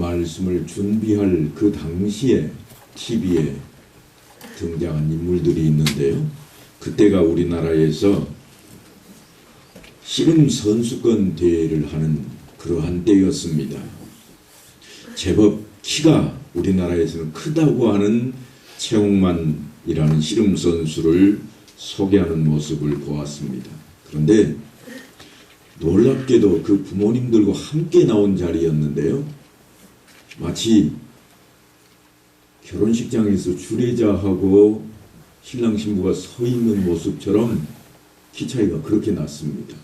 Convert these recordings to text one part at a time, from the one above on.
말씀을 준비할 그 당시에 TV에 등장한 인물들이 있는데요. 그때가 우리나라에서 씨름 선수권 대회를 하는 그러한 때였습니다. 제법 키가 우리나라에서는 크다고 하는 최홍만이라는 씨름 선수를 소개하는 모습을 보았습니다. 그런데 놀랍게도 그 부모님들과 함께 나온 자리였는데요. 마치 결혼식장에서 주례자하고 신랑 신부가 서 있는 모습처럼 키 차이가 그렇게 났습니다.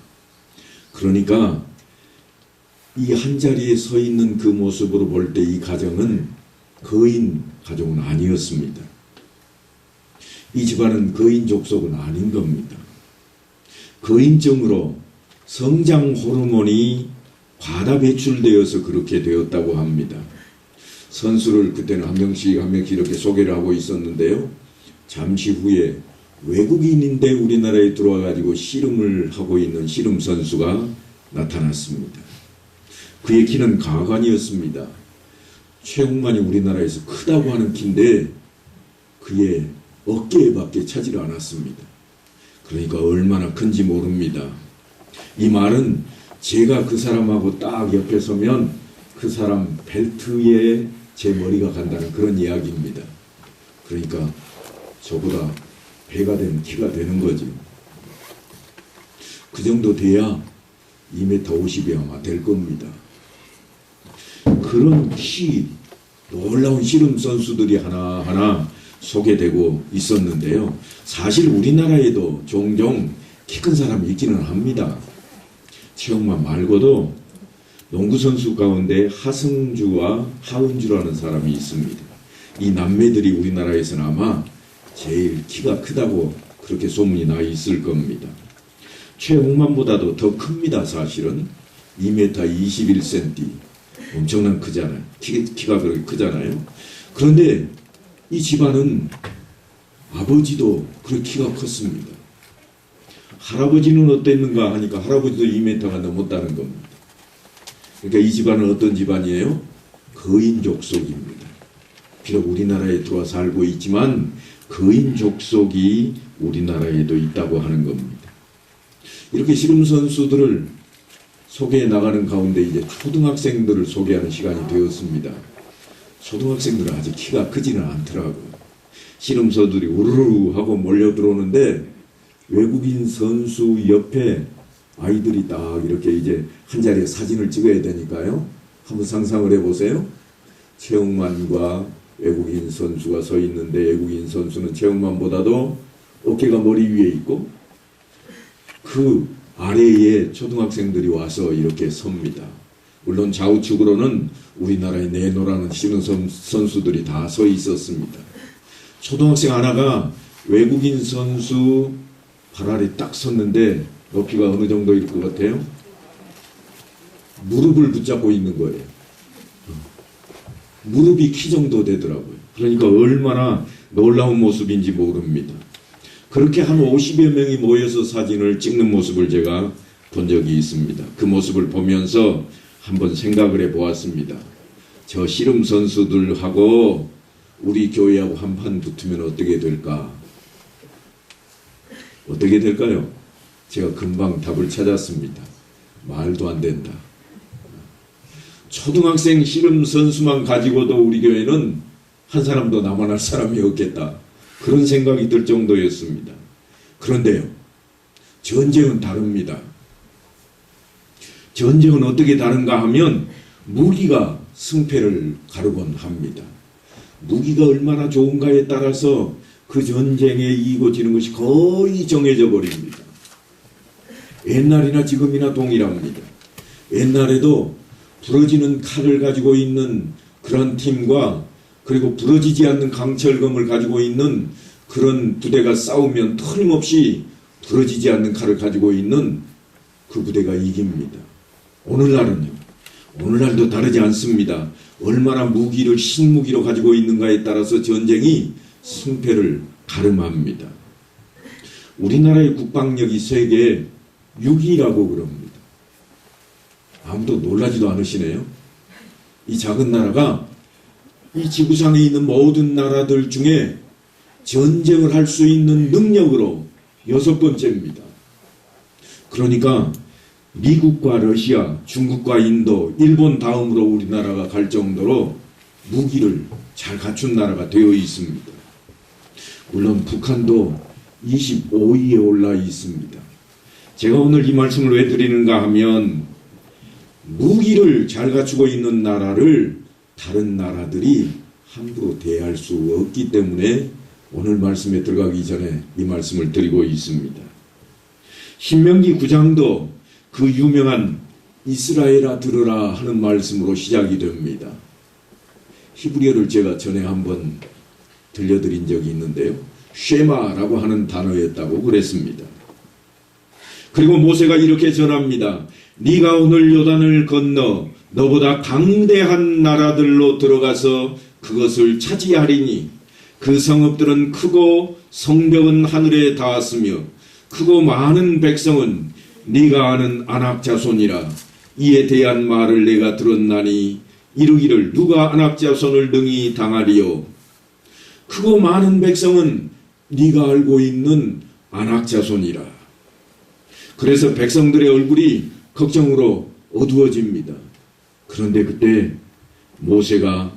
그러니까 이 한자리에 서 있는 그 모습으로 볼 때 이 가정은 거인 가족은 아니었습니다. 이 집안은 거인 족속은 아닌 겁니다. 거인증으로 성장 호르몬이 과다 배출되어서 그렇게 되었다고 합니다. 선수를 그때는 한 명씩 이렇게 소개를 하고 있었는데요. 잠시 후에 외국인인데 우리나라에 들어와 가지고 씨름을 하고 있는 씨름 선수가 나타났습니다. 그의 키는 가관이었습니다. 최홍만이 우리나라에서 크다고 하는 키인데 그의 어깨에밖에 차지를 않았습니다. 그러니까 얼마나 큰지 모릅니다. 이 말은 제가 그 사람하고 딱 옆에 서면 그 사람 벨트에 제 머리가 간다는 그런 이야기입니다. 그러니까 저보다 배가 된 키가 되는 거죠. 그 정도 돼야 2m 50이 아마 될 겁니다. 그런 키 놀라운 씨름 선수들이 하나하나 소개되고 있었는데요. 사실 우리나라에도 종종 키 큰 사람이 있기는 합니다. 최홍만 말고도 농구선수 가운데 하승주와 하은주라는 사람이 있습니다. 이 남매들이 우리나라에서는 아마 제일 키가 크다고 그렇게 소문이 나 있을 겁니다. 최홍만보다도 더 큽니다. 사실은 2m 21cm 엄청난 크잖아요. 키가 그렇게 크잖아요. 그런데 이 집안은 아버지도 그렇게 키가 컸습니다. 할아버지는 어땠는가 하니까 할아버지도 2m가 넘었다는 겁니다. 그러니까 이 집안은 어떤 집안이에요? 거인 족속입니다. 비록 우리나라에 들어와 살고 있지만 거인 족속이 우리나라에도 있다고 하는 겁니다. 이렇게 씨름 선수들을 소개해 나가는 가운데 이제 초등학생들을 소개하는 시간이 되었습니다. 초등학생들은 아직 키가 크지는 않더라고요. 씨름 선수들이 우르르 하고 몰려 들어오는데 외국인 선수 옆에 아이들이 딱 이렇게 이제 한자리에 사진을 찍어야 되니까요. 한번 상상을 해보세요. 최홍만과 외국인 선수가 서 있는데 외국인 선수는 최홍만보다도 어깨가 머리 위에 있고 그 아래에 초등학생들이 와서 이렇게 섭니다. 물론 좌우측으로는 우리나라의 내노라는 씨름 선수들이 다 서 있었습니다. 초등학생 하나가 외국인 선수 발 아래 딱 섰는데 높이가 어느 정도일 것 같아요? 무릎을 붙잡고 있는 거예요. 무릎이 키 정도 되더라고요. 그러니까 얼마나 놀라운 모습인지 모릅니다. 그렇게 한 50여 명이 모여서 사진을 찍는 모습을 제가 본 적이 있습니다. 그 모습을 보면서 한번 생각을 해보았습니다. 저 씨름 선수들하고 우리 교회하고 한판 붙으면 어떻게 될까? 어떻게 될까요? 제가 금방 답을 찾았습니다. 말도 안 된다. 초등학생 씨름 선수만 가지고도 우리 교회는 한 사람도 남아날 사람이 없겠다. 그런 생각이 들 정도였습니다. 그런데요, 전쟁은 다릅니다. 전쟁은 어떻게 다른가 하면 무기가 승패를 가르곤 합니다. 무기가 얼마나 좋은가에 따라서 그 전쟁에 이기고 지는 것이 거의 정해져 버립니다. 옛날이나 지금이나 동일합니다. 옛날에도 부러지는 칼을 가지고 있는 그런 팀과 그리고 부러지지 않는 강철검을 가지고 있는 그런 부대가 싸우면 틀림없이 부러지지 않는 칼을 가지고 있는 그 부대가 이깁니다. 오늘날은요. 오늘날도 다르지 않습니다. 얼마나 무기를 신무기로 가지고 있는가에 따라서 전쟁이 승패를 가름합니다. 우리나라의 국방력이 세계 6위라고 그럽니다. 아무도 놀라지도 않으시네요. 이 작은 나라가 이 지구상에 있는 모든 나라들 중에 전쟁을 할 수 있는 능력으로 6번째입니다. 그러니까 미국과 러시아, 중국과 인도, 일본 다음으로 우리나라가 갈 정도로 무기를 잘 갖춘 나라가 되어 있습니다. 물론 북한도 25위에 올라 있습니다. 제가 오늘 이 말씀을 왜 드리는가 하면 무기를 잘 갖추고 있는 나라를 다른 나라들이 함부로 대할 수 없기 때문에 오늘 말씀에 들어가기 전에 이 말씀을 드리고 있습니다. 신명기 9장도 그 유명한 이스라엘아 들으라 하는 말씀으로 시작이 됩니다. 히브리어를 제가 전에 한번 들려드린 적이 있는데요. 쉐마라고 하는 단어였다고 그랬습니다. 그리고 모세가 이렇게 전합니다. 네가 오늘 요단을 건너 너보다 강대한 나라들로 들어가서 그것을 차지하리니 그 성읍들은 크고 성벽은 하늘에 닿았으며 크고 많은 백성은 네가 아는 아낙 자손이라. 이에 대한 말을 내가 들었나니 이르기를 누가 아낙 자손을 능히 당하리요. 크고 많은 백성은 네가 알고 있는 아낙 자손이라. 그래서 백성들의 얼굴이 걱정으로 어두워집니다. 그런데 그때 모세가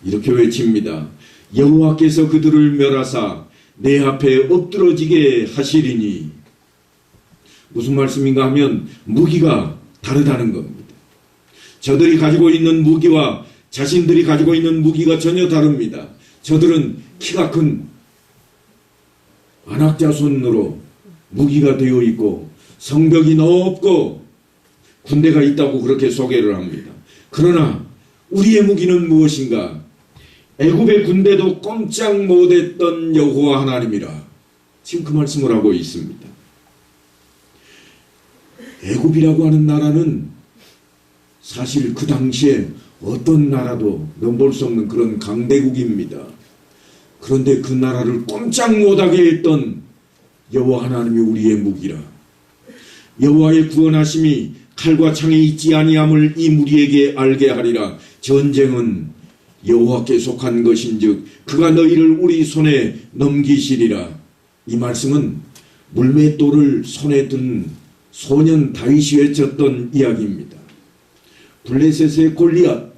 이렇게 외칩니다. 여호와께서 그들을 멸하사 내 앞에 엎드러지게 하시리니. 무슨 말씀인가 하면 무기가 다르다는 겁니다. 저들이 가지고 있는 무기와 자신들이 가지고 있는 무기가 전혀 다릅니다. 저들은 키가 큰 아낙 자손으로 무기가 되어 있고 성벽이 높고 군대가 있다고 그렇게 소개를 합니다. 그러나 우리의 무기는 무엇인가? 애굽의 군대도 꼼짝 못했던 여호와 하나님이라. 지금 그 말씀을 하고 있습니다. 애굽이라고 하는 나라는 사실 그 당시에 어떤 나라도 넘볼 수 없는 그런 강대국입니다. 그런데 그 나라를 꼼짝 못하게 했던 여호와 하나님이 우리의 무기라. 여호와의 구원하심이 칼과 창에 있지 아니함을 이 무리에게 알게 하리라. 전쟁은 여호와께 속한 것인즉 그가 너희를 우리 손에 넘기시리라. 이 말씀은 물맷돌을 손에 든 소년 다윗이 외쳤던 이야기입니다. 블레셋의 골리앗,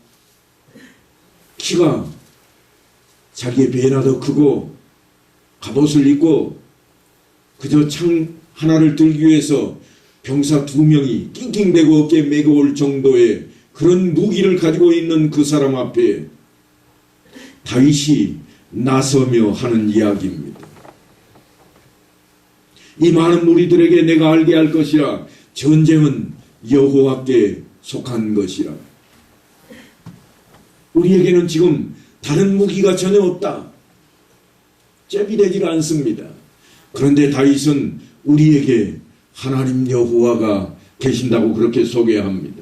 키가 자기의 배나 더 크고 갑옷을 입고 그저 창 하나를 들기 위해서 병사 2명이 낑낑대고 어깨에 메고 올 정도의 그런 무기를 가지고 있는 그 사람 앞에 다윗이 나서며 하는 이야기입니다. 이 많은 무리들에게 내가 알게 할 것이라. 전쟁은 여호와께 속한 것이라. 우리에게는 지금 다른 무기가 전혀 없다. 잽이 되질 않습니다. 그런데 다윗은 우리에게 하나님 여호와가 계신다고 그렇게 소개합니다.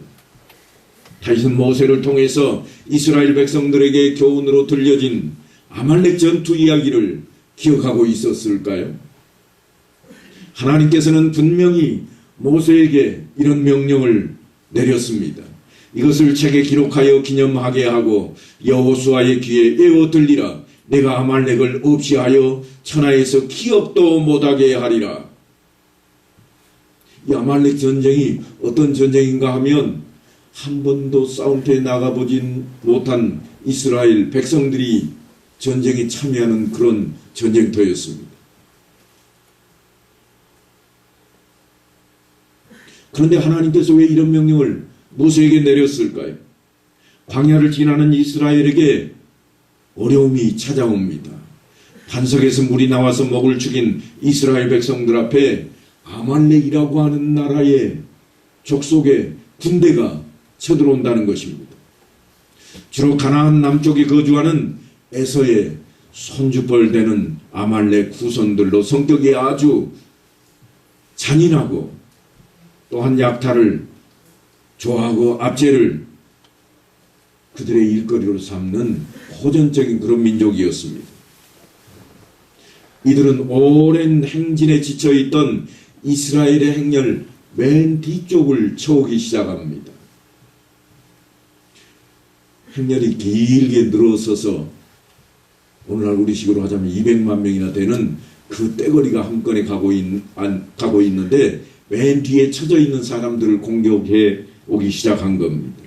다윗은 모세를 통해서 이스라엘 백성들에게 교훈으로 들려진 아말렉 전투 이야기를 기억하고 있었을까요? 하나님께서는 분명히 모세에게 이런 명령을 내렸습니다. 이것을 책에 기록하여 기념하게 하고 여호수아의 귀에 애워 들리라. 내가 아말렉을 없이 하여 천하에서 기업도 못하게 하리라. 이 아말렉 전쟁이 어떤 전쟁인가 하면 한 번도 싸움터에 나가보진 못한 이스라엘 백성들이 전쟁에 참여하는 그런 전쟁터였습니다. 그런데 하나님께서 왜 이런 명령을 모세에게 내렸을까요? 광야를 지나는 이스라엘에게 어려움이 찾아옵니다. 반석에서 물이 나와서 먹을 죽인 이스라엘 백성들 앞에 아말렉이라고 하는 나라의 족속의 군대가 쳐들어온다는 것입니다. 주로 가나안 남쪽에 거주하는 에서의 손주뻘 되는 아말렉 후손들로 성격이 아주 잔인하고 또한 약탈을 좋아하고 압제를 그들의 일거리로 삼는 호전적인 그런 민족이었습니다. 이들은 오랜 행진에 지쳐있던 이스라엘의 행렬, 맨 뒤쪽을 쳐오기 시작합니다. 행렬이 길게 늘어서서 오늘날 우리식으로 하자면 200만 명이나 되는 그 떼거리가 한 건에 가고 있는데 맨 뒤에 쳐져 있는 사람들을 공격해 오기 시작한 겁니다.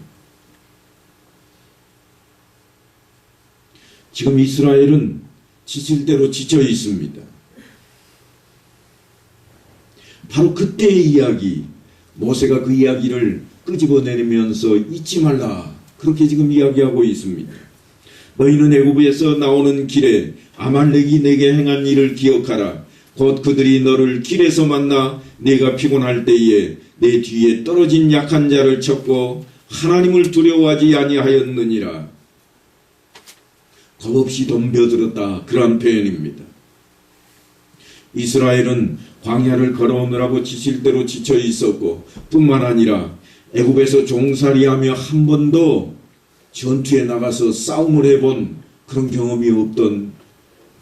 지금 이스라엘은 지칠 대로 지쳐 있습니다. 바로 그때의 이야기, 모세가 그 이야기를 끄집어내면서 잊지 말라, 그렇게 지금 이야기하고 있습니다. 너희는 애굽에서 나오는 길에 아말렉이 내게 행한 일을 기억하라. 곧 그들이 너를 길에서 만나 네가 피곤할 때에 내 뒤에 떨어진 약한 자를 쳤고 하나님을 두려워하지 아니하였느니라. 겁없이 덤벼들었다, 그러한 표현입니다. 이스라엘은 광야를 걸어오느라고 지칠 대로 지쳐 있었고 뿐만 아니라 애굽에서 종살이하며 한 번도 전투에 나가서 싸움을 해본 그런 경험이 없던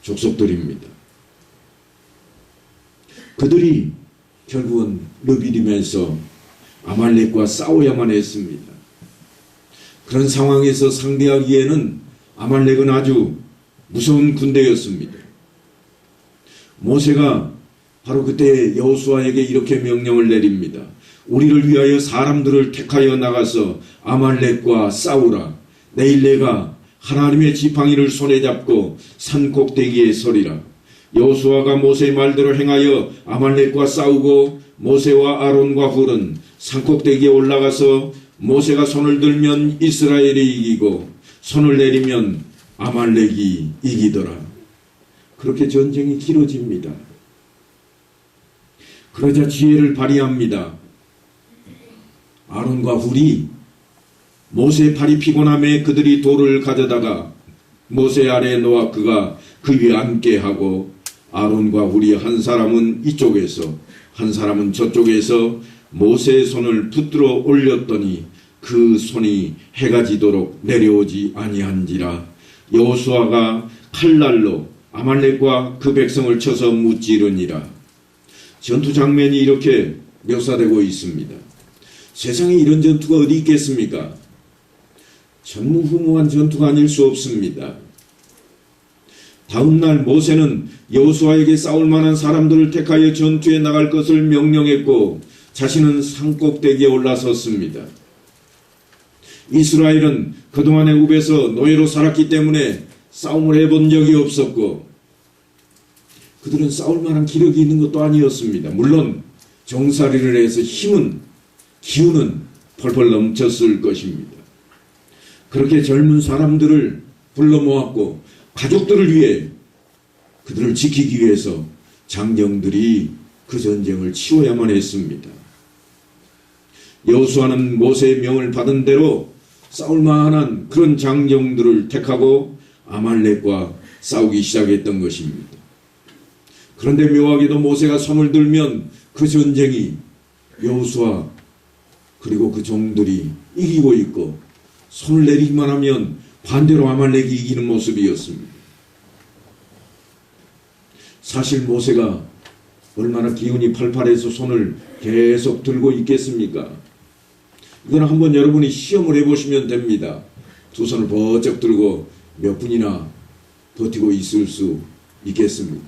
족속들입니다. 그들이 결국은 르비딤에서 아말렉과 싸워야만 했습니다. 그런 상황에서 상대하기에는 아말렉은 아주 무서운 군대였습니다. 모세가 바로 그때 여호수아에게 이렇게 명령을 내립니다. 우리를 위하여 사람들을 택하여 나가서 아말렉과 싸우라. 내일 내가 하나님의 지팡이를 손에 잡고 산 꼭대기에 서리라. 여호수아가 모세의 말대로 행하여 아말렉과 싸우고 모세와 아론과 훌은 산 꼭대기에 올라가서 모세가 손을 들면 이스라엘이 이기고 손을 내리면 아말렉이 이기더라. 그렇게 전쟁이 길어집니다. 그러자 지혜를 발휘합니다. 아론과 훌이 모세의 팔이 피곤함에 그들이 돌을 가져다가 모세 아래에 놓아 그가 그 위에 앉게 하고 아론과 훌이 한 사람은 이쪽에서 한 사람은 저쪽에서 모세의 손을 붙들어 올렸더니 그 손이 해가 지도록 내려오지 아니한지라. 여호수아가 칼날로 아말렉과 그 백성을 쳐서 무찌르니라. 전투 장면이 이렇게 묘사되고 있습니다. 세상에 이런 전투가 어디 있겠습니까? 전무후무한 전투가 아닐 수 없습니다. 다음날 모세는 여호수아에게 싸울 만한 사람들을 택하여 전투에 나갈 것을 명령했고 자신은 산꼭대기에 올라섰습니다. 이스라엘은 그동안 애굽에서 노예로 살았기 때문에 싸움을 해본 적이 없었고 그들은 싸울 만한 기력이 있는 것도 아니었습니다. 물론 종살이를 해서 기운은 펄펄 넘쳤을 것입니다. 그렇게 젊은 사람들을 불러 모았고 가족들을 위해 그들을 지키기 위해서 장정들이 그 전쟁을 치러야만 했습니다. 여호수아는 모세의 명을 받은 대로 싸울 만한 그런 장정들을 택하고 아말렉과 싸우기 시작했던 것입니다. 그런데 묘하게도 모세가 손을 들면 그 전쟁이 여호수아 그리고 그 종들이 이기고 있고 손을 내리기만 하면 반대로 아말렉이 이기는 모습이었습니다. 사실 모세가 얼마나 기운이 팔팔해서 손을 계속 들고 있겠습니까? 이건 한번 여러분이 시험을 해보시면 됩니다. 두 손을 번쩍 들고 몇 분이나 버티고 있을 수 있겠습니까?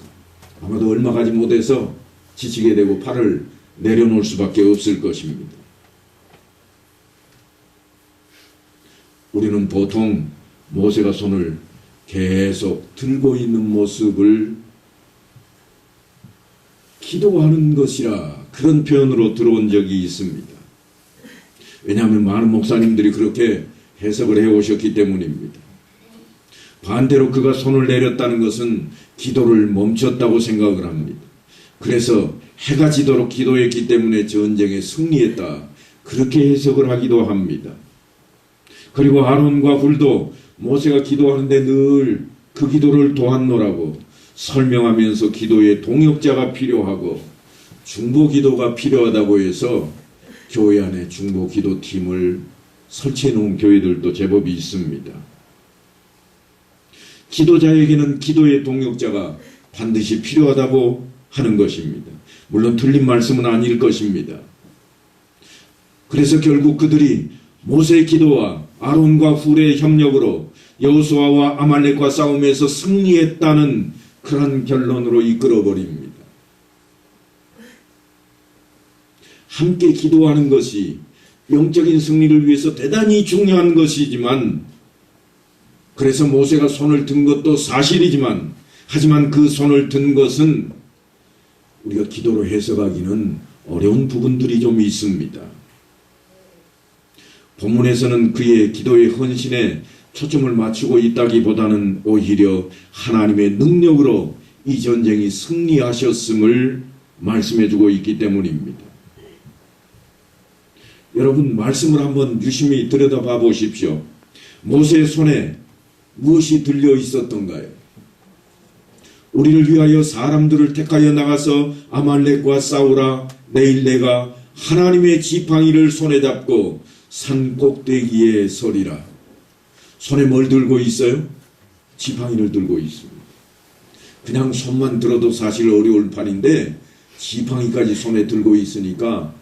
아마도 얼마 가지 못해서 지치게 되고 팔을 내려놓을 수밖에 없을 것입니다. 우리는 보통 모세가 손을 계속 들고 있는 모습을 기도하는 것이라 그런 표현으로 들어온 적이 있습니다. 왜냐하면 많은 목사님들이 그렇게 해석을 해오셨기 때문입니다. 반대로 그가 손을 내렸다는 것은 기도를 멈췄다고 생각을 합니다. 그래서 해가 지도록 기도했기 때문에 전쟁에 승리했다, 그렇게 해석을 하기도 합니다. 그리고 아론과 훌도 모세가 기도하는데 늘 그 기도를 도왔노라고 설명하면서 기도에 동역자가 필요하고 중보기도가 필요하다고 해서 교회 안에 중보기도팀을 설치해 놓은 교회들도 제법이 있습니다. 기도자에게는 기도의 동역자가 반드시 필요하다고 하는 것입니다. 물론 틀린 말씀은 아닐 것입니다. 그래서 결국 그들이 모세의 기도와 아론과 훌의 협력으로 여호수아와 아말렉과 싸움에서 승리했다는 그런 결론으로 이끌어버립니다. 함께 기도하는 것이 영적인 승리를 위해서 대단히 중요한 것이지만, 그래서 모세가 손을 든 것도 사실이지만, 하지만 그 손을 든 것은 우리가 기도로 해석하기는 어려운 부분들이 좀 있습니다. 본문에서는 그의 기도의 헌신에 초점을 맞추고 있다기보다는 오히려 하나님의 능력으로 이 전쟁이 승리하셨음을 말씀해주고 있기 때문입니다. 여러분, 말씀을 한번 유심히 들여다봐 보십시오. 모세의 손에 무엇이 들려 있었던가요? 우리를 위하여 사람들을 택하여 나가서 아말렉과 싸우라. 내일 내가 하나님의 지팡이를 손에 잡고 산 꼭대기에 서리라. 손에 뭘 들고 있어요? 지팡이를 들고 있습니다. 그냥 손만 들어도 사실 어려울 판인데 지팡이까지 손에 들고 있으니까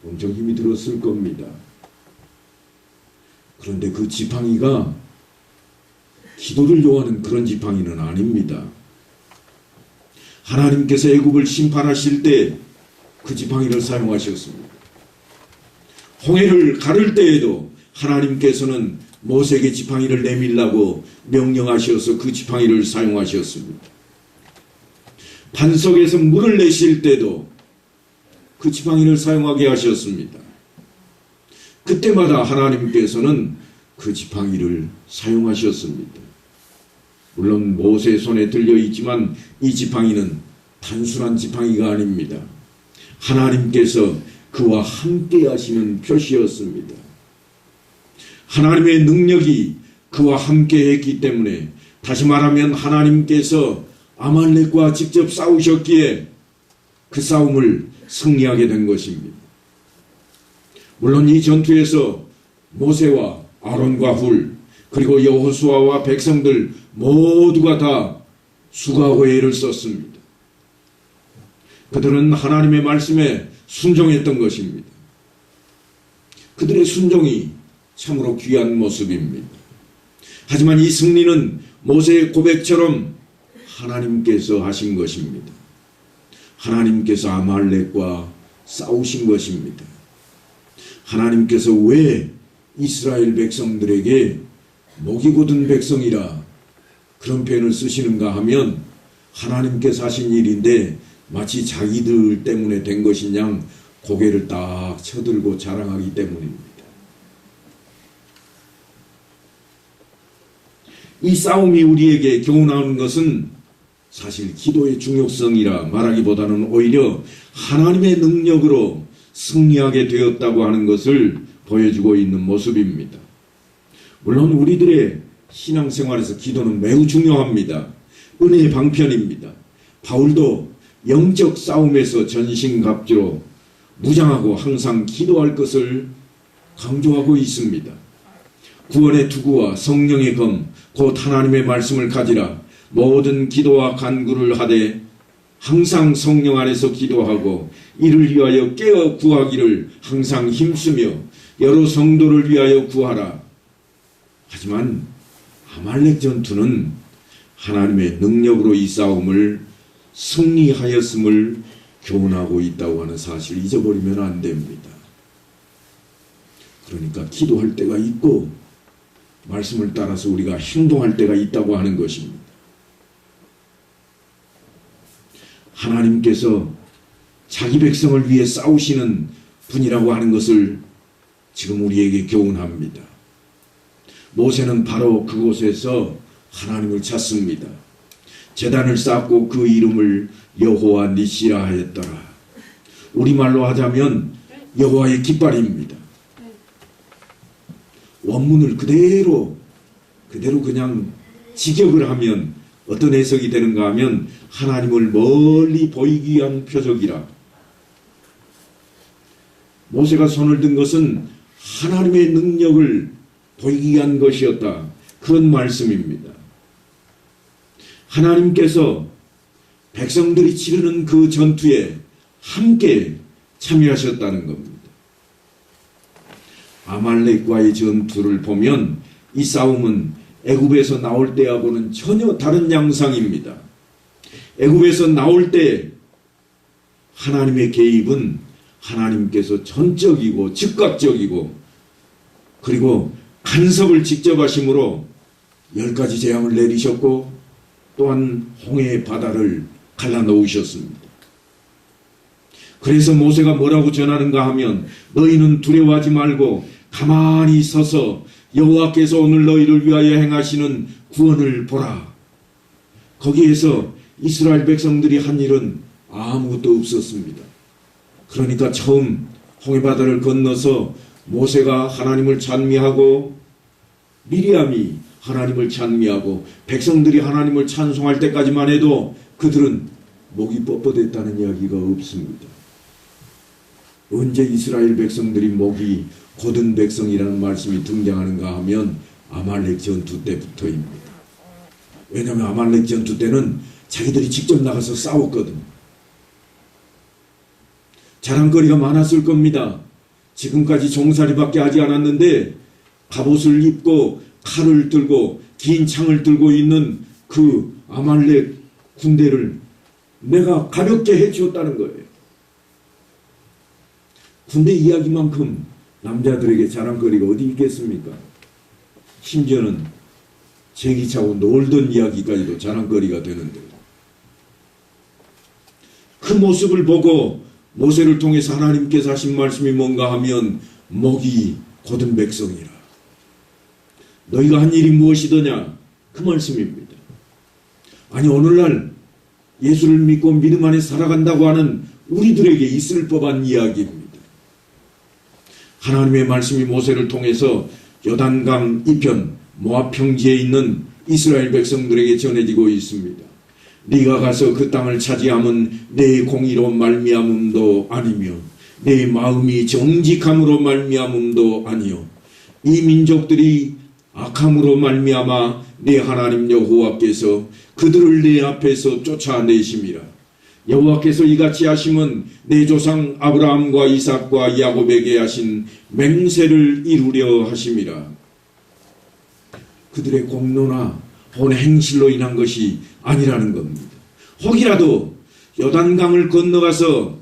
엄청 힘이 들었을 겁니다. 그런데 그 지팡이가 기도를 요하는 그런 지팡이는 아닙니다. 하나님께서 애굽을 심판하실 때 그 지팡이를 사용하셨습니다. 홍해를 가를 때에도 하나님께서는 모세에게 지팡이를 내밀라고 명령하셔서 그 지팡이를 사용하셨습니다. 반석에서 물을 내실 때도 그 지팡이를 사용하게 하셨습니다. 그때마다 하나님께서는 그 지팡이를 사용하셨습니다. 물론 모세의 손에 들려 있지만 이 지팡이는 단순한 지팡이가 아닙니다. 하나님께서 그와 함께 하시는 표시였습니다. 하나님의 능력이 그와 함께 했기 때문에, 다시 말하면 하나님께서 아말렉과 직접 싸우셨기에 그 싸움을 승리하게 된 것입니다. 물론 이 전투에서 모세와 아론과 훌, 그리고 여호수아와 백성들 모두가 다 수고하고 애를 썼습니다. 그들은 하나님의 말씀에 순종했던 것입니다. 그들의 순종이 참으로 귀한 모습입니다. 하지만 이 승리는 모세의 고백처럼 하나님께서 하신 것입니다. 하나님께서 아말렉과 싸우신 것입니다. 하나님께서 왜 이스라엘 백성들에게 목이 곧은 백성이라 그런 표현을 쓰시는가 하면, 하나님께서 하신 일인데 마치 자기들 때문에 된 것인 양 고개를 딱 쳐들고 자랑하기 때문입니다. 이 싸움이 우리에게 교훈하는 것은 사실 기도의 중요성이라 말하기보다는 오히려 하나님의 능력으로 승리하게 되었다고 하는 것을 보여주고 있는 모습입니다. 물론 우리들의 신앙생활에서 기도는 매우 중요합니다. 은혜의 방편입니다. 바울도 영적 싸움에서 전신갑주로 무장하고 항상 기도할 것을 강조하고 있습니다. 구원의 투구와 성령의 검, 곧 하나님의 말씀을 가지라. 모든 기도와 간구를 하되 항상 성령 안에서 기도하고 이를 위하여 깨어 구하기를 항상 힘쓰며 여러 성도를 위하여 구하라. 하지만 아말렉 전투는 하나님의 능력으로 이 싸움을 승리하였음을 교훈하고 있다고 하는 사실을 잊어버리면 안 됩니다. 그러니까 기도할 때가 있고 말씀을 따라서 우리가 행동할 때가 있다고 하는 것입니다. 하나님께서 자기 백성을 위해 싸우시는 분이라고 하는 것을 지금 우리에게 교훈합니다. 모세는 바로 그곳에서 하나님을 찾습니다. 제단을 쌓고 그 이름을 여호와 니시라 하였더라. 우리말로 하자면 여호와의 깃발입니다. 원문을 그대로 그냥 직역을 하면 어떤 해석이 되는가 하면 하나님을 멀리 보이기 위한 표적이라. 모세가 손을 든 것은 하나님의 능력을 보이기 위한 것이었다. 그런 말씀입니다. 하나님께서 백성들이 치르는 그 전투에 함께 참여하셨다는 겁니다. 아말렉과의 전투를 보면 이 싸움은 애굽에서 나올 때하고는 전혀 다른 양상입니다. 애굽에서 나올 때 하나님의 개입은 하나님께서 전적이고 즉각적이고 그리고 간섭을 직접 하심으로 10가지 재앙을 내리셨고 또한 홍해의 바다를 갈라놓으셨습니다. 그래서 모세가 뭐라고 전하는가 하면 너희는 두려워하지 말고 가만히 서서 여호와께서 오늘 너희를 위하여 행하시는 구원을 보라. 거기에서 이스라엘 백성들이 한 일은 아무것도 없었습니다. 그러니까 처음 홍해바다를 건너서 모세가 하나님을 찬미하고 미리암이 하나님을 찬미하고 백성들이 하나님을 찬송할 때까지만 해도 그들은 목이 뻣뻣했다는 이야기가 없습니다. 언제 이스라엘 백성들이 목이 곧은 백성이라는 말씀이 등장하는가 하면 아말렉 전투 때부터입니다. 왜냐하면 아말렉 전투 때는 자기들이 직접 나가서 싸웠거든요. 자랑거리가 많았을 겁니다. 지금까지 종살이밖에 하지 않았는데 갑옷을 입고 칼을 들고 긴 창을 들고 있는 그 아말렉 군대를 내가 가볍게 해치웠다는 거예요. 군대 이야기만큼 남자들에게 자랑거리가 어디 있겠습니까? 심지어는 제기차고 놀던 이야기까지도 자랑거리가 되는데 그 모습을 보고 모세를 통해서 하나님께서 하신 말씀이 뭔가 하면 목이 곧은 백성이라. 너희가 한 일이 무엇이더냐? 그 말씀입니다. 아니 오늘날 예수를 믿고 믿음 안에 살아간다고 하는 우리들에게 있을 법한 이야기입니다. 하나님의 말씀이 모세를 통해서 요단강 이편 모압 평지에 있는 이스라엘 백성들에게 전해지고 있습니다. 네가 가서 그 땅을 차지함은 내 공의로 말미암음도 아니며 내 마음이 정직함으로 말미암음도 아니요 이 민족들이 악함으로 말미암아 내 하나님 여호와께서 그들을 내 앞에서 쫓아내심이라. 여호와께서 이같이 하심은 내 조상 아브라함과 이삭과 야곱에게 하신 맹세를 이루려 하심이라. 그들의 공로나 본 행실로 인한 것이 아니라는 겁니다. 혹이라도 요단강을 건너가서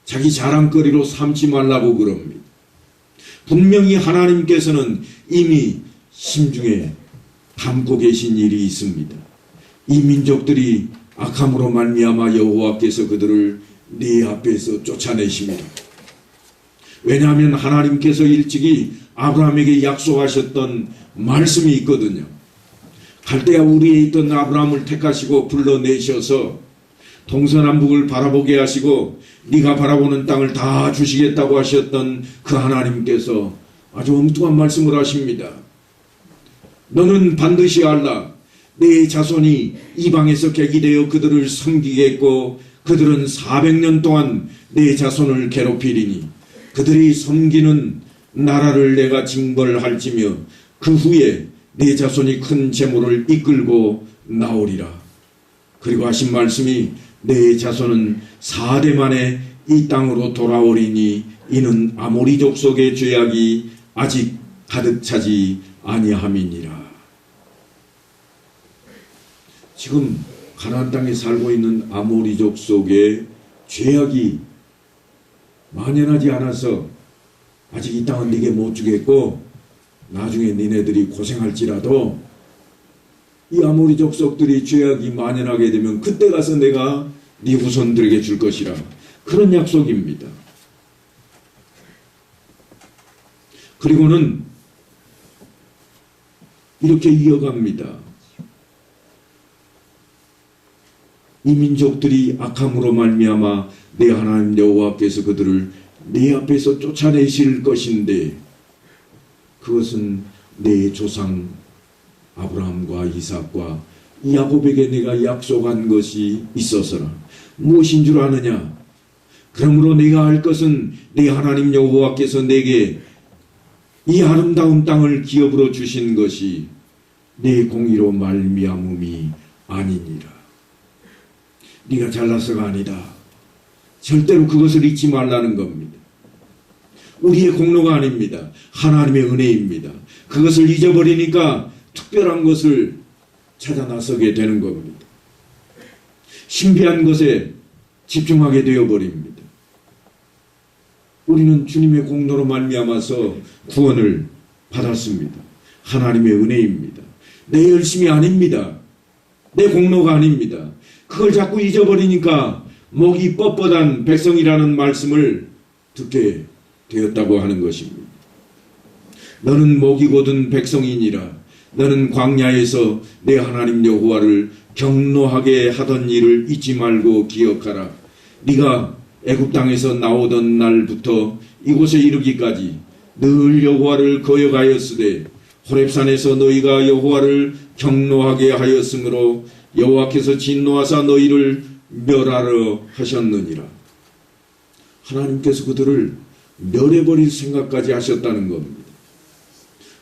자기 자랑거리로 삼지 말라고 그럽니다. 분명히 하나님께서는 이미 심중에 담고 계신 일이 있습니다. 이 민족들이 악함으로 말미암아 여호와께서 그들을 네 앞에서 쫓아내십니다. 왜냐하면 하나님께서 일찍이 아브라함에게 약속하셨던 말씀이 있거든요. 갈대아 우리에 있던 아브라함을 택하시고 불러내셔서 동서남북을 바라보게 하시고 네가 바라보는 땅을 다 주시겠다고 하셨던 그 하나님께서 아주 엉뚱한 말씀을 하십니다. 너는 반드시 알라. 내 자손이 이방에서 객이되어 그들을 섬기겠고 그들은 400년 동안 내 자손을 괴롭히리니 그들이 섬기는 나라를 내가 징벌할지며 그 후에 내 자손이 큰 재물을 이끌고 나오리라. 그리고 하신 말씀이 내 자손은 4대 만에 이 땅으로 돌아오리니 이는 아모리 족속의 죄악이 아직 가득 차지 아니함이니라. 지금 가나안 땅에 살고 있는 아모리 족속의 죄악이 만연하지 않아서 아직 이 땅은 네게 못 주겠고 나중에 니네들이 고생할지라도 이 아모리 족속들이 죄악이 만연하게 되면 그때 가서 내가 네 후손들에게 줄 것이라. 그런 약속입니다. 그리고는 이렇게 이어갑니다. 이 민족들이 악함으로 말미암아 내 하나님 여호와께서 그들을 내 앞에서 쫓아내실 것인데 그것은 내 조상 아브라함과 이삭과 야곱에게 내가 약속한 것이 있어서라. 무엇인 줄 아느냐? 그러므로 내가 할 것은 내 하나님 여호와께서 내게 이 아름다운 땅을 기업으로 주신 것이 내 공의로 말미암음이 아니니라. 네가 잘나서가 아니다. 절대로 그것을 잊지 말라는 겁니다. 우리의 공로가 아닙니다. 하나님의 은혜입니다. 그것을 잊어버리니까 특별한 것을 찾아 나서게 되는 겁니다. 신비한 것에 집중하게 되어버립니다. 우리는 주님의 공로로 말미암아서 구원을 받았습니다. 하나님의 은혜입니다. 내 열심이 아닙니다. 내 공로가 아닙니다. 그걸 자꾸 잊어버리니까 목이 뻣뻣한 백성이라는 말씀을 듣게 되었다고 하는 것입니다. 너는 목이 곧은 백성이니라. 너는 광야에서 내 하나님 여호와를 경노하게 하던 일을 잊지 말고 기억하라. 네가 애굽 땅에서 나오던 날부터 이곳에 이르기까지 늘 여호와를 거역하였으되 호렙산에서 너희가 여호와를 경노하게 하였으므로 여호와께서 진노하사 너희를 멸하러 하셨느니라. 하나님께서 그들을 멸해버릴 생각까지 하셨다는 겁니다.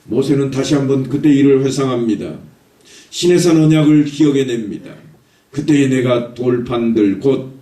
모세는 다시 한번 그때 일을 회상합니다. 시내산 언약을 기억해냅니다. 그때에 내가 돌판들 곧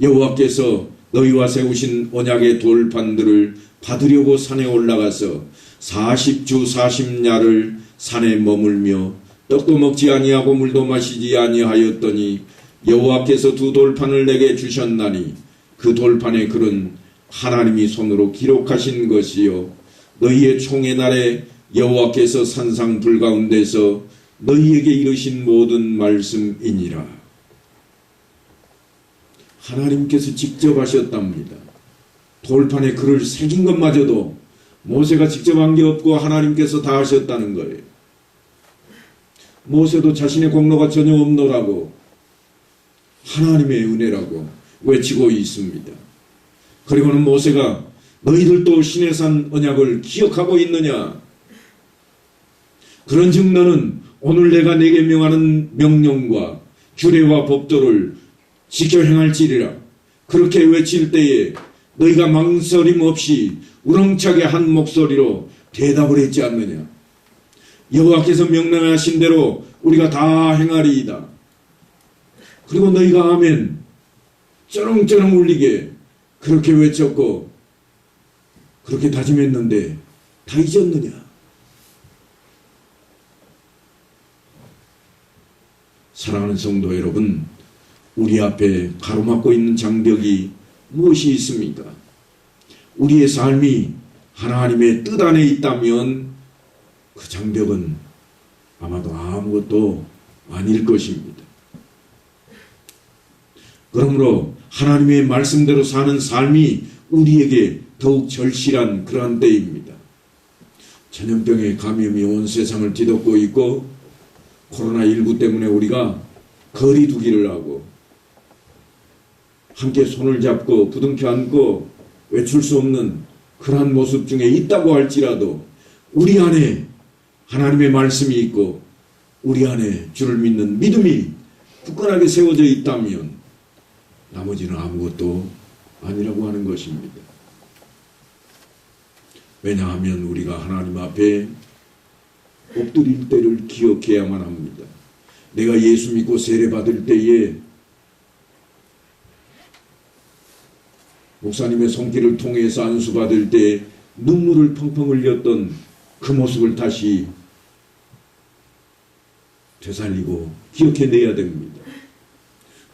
여호와께서 너희와 세우신 언약의 돌판들을 받으려고 산에 올라가서 40주 40야를 산에 머물며 떡도 먹지 아니하고 물도 마시지 아니하였더니 여호와께서 두 돌판을 내게 주셨나니 그 돌판의 글은 하나님이 손으로 기록하신 것이요 너희의 총의 날에 여호와께서 산상 불 가운데서 너희에게 이르신 모든 말씀이니라. 하나님께서 직접 하셨답니다. 돌판에 글을 새긴 것마저도 모세가 직접 한 게 없고 하나님께서 다 하셨다는 거예요. 모세도 자신의 공로가 전혀 없노라고 하나님의 은혜라고 외치고 있습니다. 그리고는 모세가 너희들도 시내산 언약을 기억하고 있느냐? 그런즉 너는 오늘 내가 내게 명하는 명령과 규례와 법도를 지켜 행할지리라. 그렇게 외칠 때에 너희가 망설임 없이 우렁차게 한 목소리로 대답을 했지 않느냐. 여호와께서 명령하신 대로 우리가 다 행하리이다. 그리고 너희가 아멘 쩌렁쩌렁 울리게 그렇게 외쳤고 그렇게 다짐했는데 다 잊었느냐. 사랑하는 성도 여러분, 우리 앞에 가로막고 있는 장벽이 무엇이 있습니까? 우리의 삶이 하나님의 뜻 안에 있다면 그 장벽은 아마도 아무것도 아닐 것입니다. 그러므로 하나님의 말씀대로 사는 삶이 우리에게 더욱 절실한 그러한 때입니다. 전염병의 감염이 온 세상을 뒤덮고 있고 코로나19 때문에 우리가 거리 두기를 하고 함께 손을 잡고 부둥켜 안고 외출 수 없는 그러한 모습 중에 있다고 할지라도 우리 안에 하나님의 말씀이 있고 우리 안에 주를 믿는 믿음이 굳건하게 세워져 있다면 나머지는 아무것도 아니라고 하는 것입니다. 왜냐하면 우리가 하나님 앞에 엎드릴 때를 기억해야만 합니다. 내가 예수 믿고 세례받을 때에 목사님의 손길을 통해서 안수받을 때 눈물을 펑펑 흘렸던 그 모습을 다시 되살리고 기억해내야 됩니다.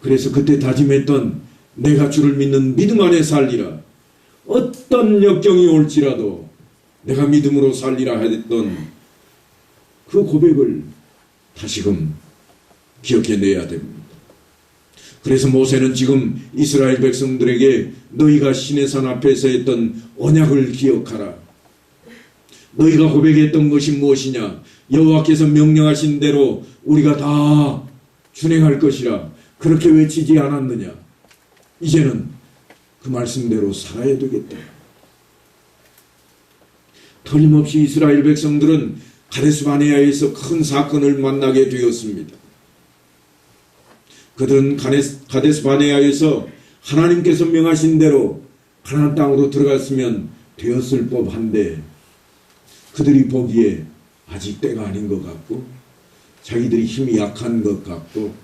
그래서 그때 다짐했던 내가 주를 믿는 믿음 안에 살리라. 어떤 역경이 올지라도 내가 믿음으로 살리라 했던 그 고백을 다시금 기억해내야 됩니다. 그래서 모세는 지금 이스라엘 백성들에게 너희가 시내산 앞에서 했던 언약을 기억하라. 너희가 고백했던 것이 무엇이냐? 여호와께서 명령하신 대로 우리가 다 준행할 것이라. 그렇게 외치지 않았느냐? 이제는 그 말씀대로 살아야 되겠다. 틀림없이 이스라엘 백성들은 가데스 바네아에서 큰 사건을 만나게 되었습니다. 그들은 가데스 바네아에서 하나님께서 명하신 대로 가나안 땅으로 들어갔으면 되었을 법한데 그들이 보기에 아직 때가 아닌 것 같고 자기들이 힘이 약한 것 같고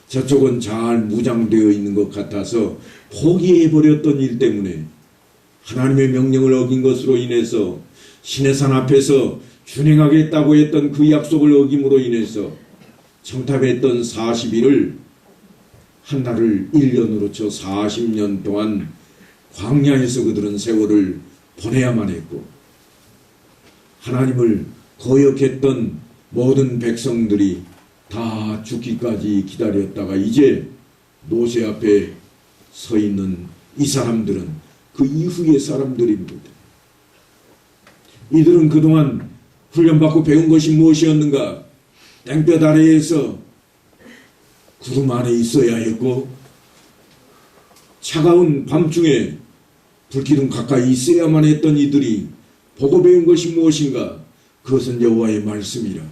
저쪽은 잘 무장되어 있는 것 같아서 포기해버렸던 일 때문에 하나님의 명령을 어긴 것으로 인해서 시내산 앞에서 준행하겠다고 했던 그 약속을 어김으로 인해서 청탑했던 40일을 한 날을 1년으로 쳐 40년 동안 광야에서 그들은 세월을 보내야만 했고, 하나님을 거역했던 모든 백성들이 다 죽기까지 기다렸다가 이제 노새 앞에 서 있는 이 사람들은 그 이후의 사람들입니다. 이들은 그동안 훈련받고 배운 것이 무엇이었는가? 땡볕 아래에서 구름 안에 있어야 했고, 차가운 밤중에 불기둥 가까이 있어야만 했던 이들이 보고 배운 것이 무엇인가? 그것은 여호와의 말씀이라.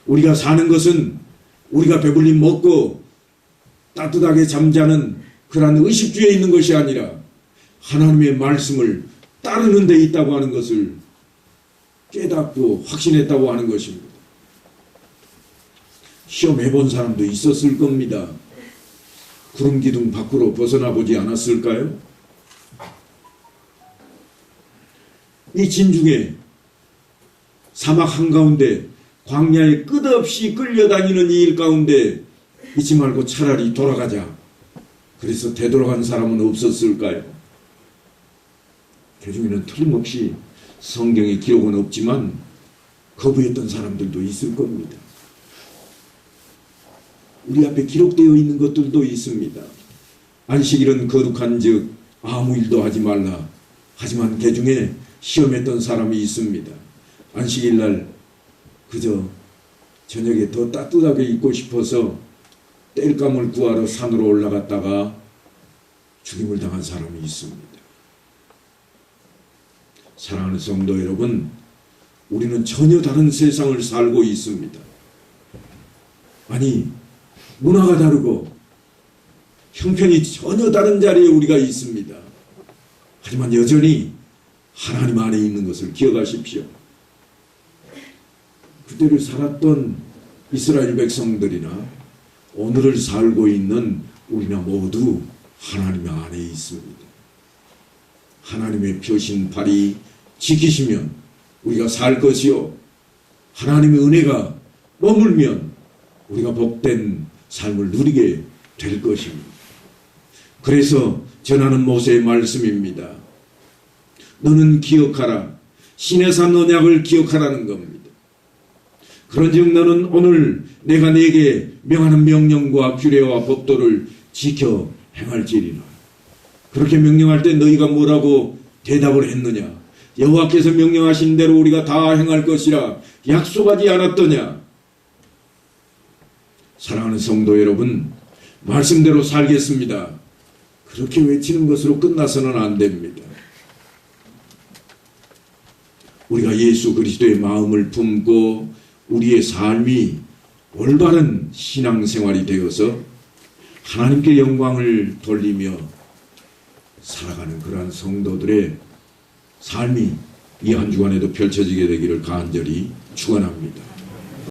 우리가 사는 것은 우리가 배불리 먹고 따뜻하게 잠자는 그러한 의식주에 있는 것이 아니라 하나님의 말씀을 따르는 데 있다고 하는 것을 깨닫고 확신했다고 하는 것입니다. 시험해본 사람도 있었을 겁니다. 구름기둥 밖으로 벗어나 보지 않았을까요? 이 진중에 사막 한가운데 광야에 끝없이 끌려다니는 이 일 가운데 잊지 말고 차라리 돌아가자. 그래서 되돌아간 사람은 없었을까요? 그 중에는 틀림없이 성경에 기록은 없지만 거부했던 사람들도 있을 겁니다. 우리 앞에 기록되어 있는 것들도 있습니다. 안식일은 거룩한 즉 아무 일도 하지 말라. 하지만 그 중에 시험했던 사람이 있습니다. 안식일날 그저 저녁에 더 따뜻하게 입고 싶어서 땔감을 구하러 산으로 올라갔다가 죽임을 당한 사람이 있습니다. 사랑하는 성도 여러분, 우리는 전혀 다른 세상을 살고 있습니다. 아니, 문화가 다르고 형편이 전혀 다른 자리에 우리가 있습니다. 하지만 여전히 하나님 안에 있는 것을 기억하십시오. 그때를 살았던 이스라엘 백성들이나 오늘을 살고 있는 우리나 모두 하나님 안에 있습니다. 하나님의 표신 발이 지키시면 우리가 살 것이요, 하나님의 은혜가 머물면 우리가 복된 삶을 누리게 될 것입니다. 그래서 전하는 모세의 말씀입니다. 너는 기억하라. 시내산 언약을 기억하라는 겁니다. 그런즉 너는 오늘 내가 네게 명하는 명령과 규례와 법도를 지켜 행할지니라. 그렇게 명령할 때 너희가 뭐라고 대답을 했느냐? 여호와께서 명령하신 대로 우리가 다 행할 것이라 약속하지 않았더냐? 사랑하는 성도 여러분, 말씀대로 살겠습니다. 그렇게 외치는 것으로 끝나서는 안 됩니다. 우리가 예수 그리스도의 마음을 품고 우리의 삶이 올바른 신앙생활이 되어서 하나님께 영광을 돌리며 살아가는 그러한 성도들의 삶이 이 한 주간에도 펼쳐지게 되기를 간절히 축원합니다.